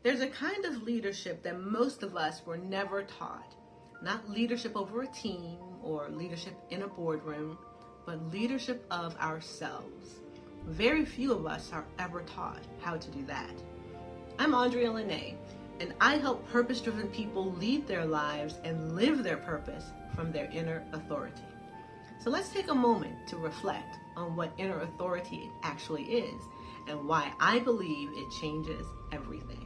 There's a kind of leadership that most of us were never taught. Not leadership over a team or leadership in a boardroom, but leadership of ourselves. Very few of us are ever taught how to do that. I'm Ondrea Lynneé, and I help purpose-driven people lead their lives and live their purpose from their inner authority. So let's take a moment to reflect on what inner authority actually is and why I believe it changes everything.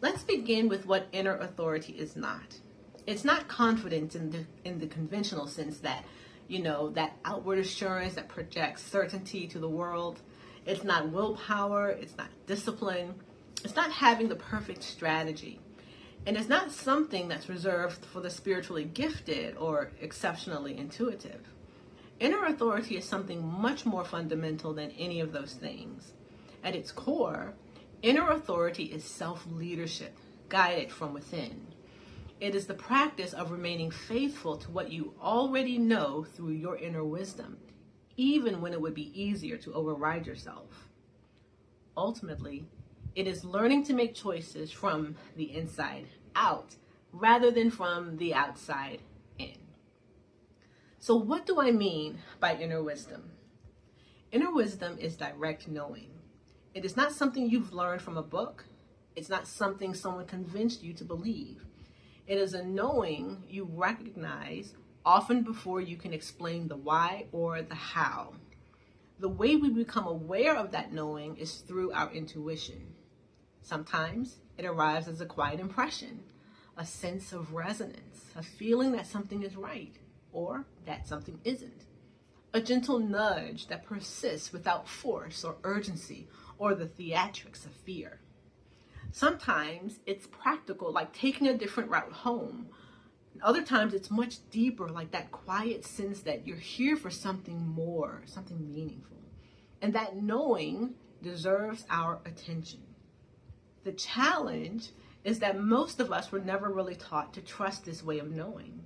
Let's begin with what inner authority is not. It's not confidence in the conventional sense that, that outward assurance that projects certainty to the world. It's not willpower. It's not discipline. It's not having the perfect strategy. And it's not something that's reserved for the spiritually gifted or exceptionally intuitive. Inner authority is something much more fundamental than any of those things. At its core, inner authority is self-leadership, guided from within. It is the practice of remaining faithful to what you already know through your inner wisdom, even when it would be easier to override yourself. Ultimately, it is learning to make choices from the inside out, rather than from the outside in. So what do I mean by inner wisdom? Inner wisdom is direct knowing. It is not something you've learned from a book. It's not something someone convinced you to believe. It is a knowing you recognize often before you can explain the why or the how. The way we become aware of that knowing is through our intuition. Sometimes it arrives as a quiet impression, a sense of resonance, a feeling that something is right or that something isn't. A gentle nudge that persists without force or urgency or the theatrics of fear. Sometimes it's practical, like taking a different route home. Other times it's much deeper, like that quiet sense that you're here for something more, something meaningful. And that knowing deserves our attention. The challenge is that most of us were never really taught to trust this way of knowing.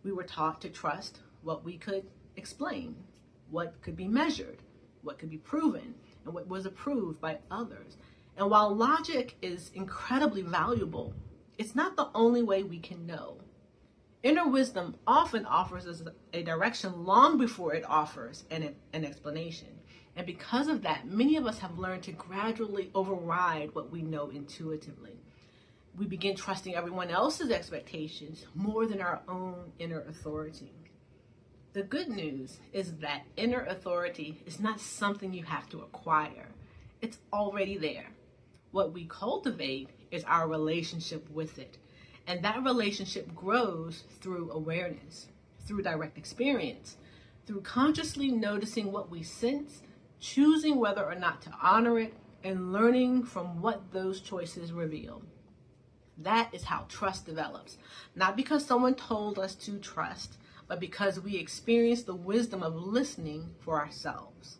We were taught to trust what we could explain, what could be measured, what could be proven, and what was approved by others. And while logic is incredibly valuable, it's not the only way we can know. Inner wisdom often offers us a direction long before it offers an explanation. And because of that, many of us have learned to gradually override what we know intuitively. We begin trusting everyone else's expectations more than our own inner authority. The good news is that inner authority is not something you have to acquire. It's already there. What we cultivate is our relationship with it. And that relationship grows through awareness, through direct experience, through consciously noticing what we sense, choosing whether or not to honor it, and learning from what those choices reveal. That is how trust develops. Not because someone told us to trust, but because we experience the wisdom of listening for ourselves.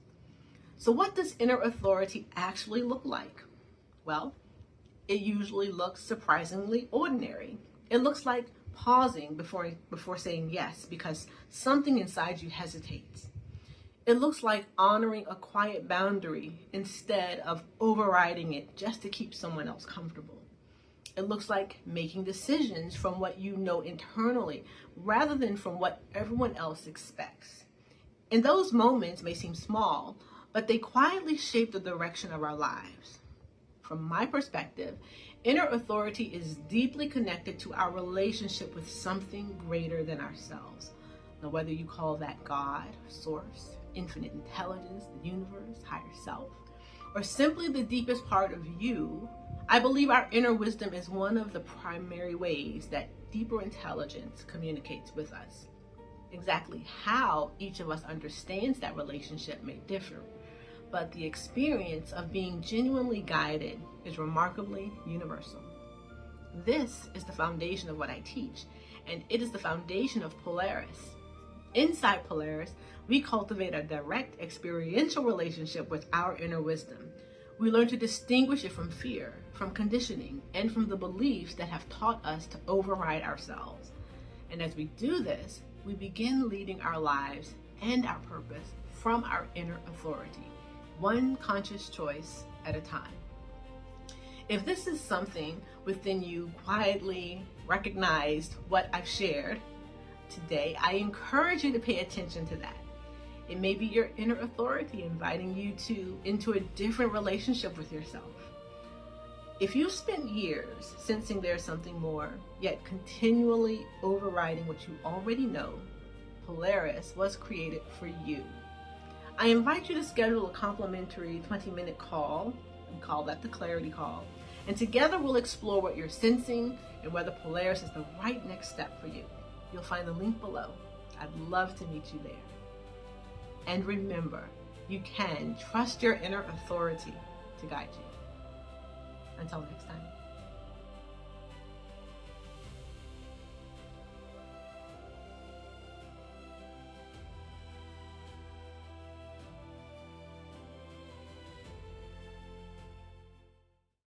So what does inner authority actually look like? Well, it usually looks surprisingly ordinary. It looks like pausing before saying yes because something inside you hesitates. It looks like honoring a quiet boundary instead of overriding it just to keep someone else comfortable. It looks like making decisions from what you know internally rather than from what everyone else expects. And those moments may seem small, but they quietly shape the direction of our lives. From my perspective, inner authority is deeply connected to our relationship with something greater than ourselves. Now, whether you call that God, source, infinite intelligence, the universe, higher self, or simply the deepest part of you, I believe our inner wisdom is one of the primary ways that deeper intelligence communicates with us. Exactly how each of us understands that relationship may differ, but the experience of being genuinely guided is remarkably universal. This is the foundation of what I teach, and it is the foundation of Polaris. Inside Polaris, we cultivate a direct experiential relationship with our inner wisdom. We learn to distinguish it from fear, from conditioning, and from the beliefs that have taught us to override ourselves. And as we do this, we begin leading our lives and our purpose from our inner authority, one conscious choice at a time. If this is something within you quietly recognized what I've shared today, I encourage you to pay attention to that. It may be your inner authority inviting you into a different relationship with yourself. If you've spent years sensing there's something more, yet continually overriding what you already know, Polaris was created for you. I invite you to schedule a complimentary 20-minute call. We call that the clarity call. And together we'll explore what you're sensing and whether Polaris is the right next step for you. You'll find the link below. I'd love to meet you there. And remember, you can trust your inner authority to guide you. Until next time.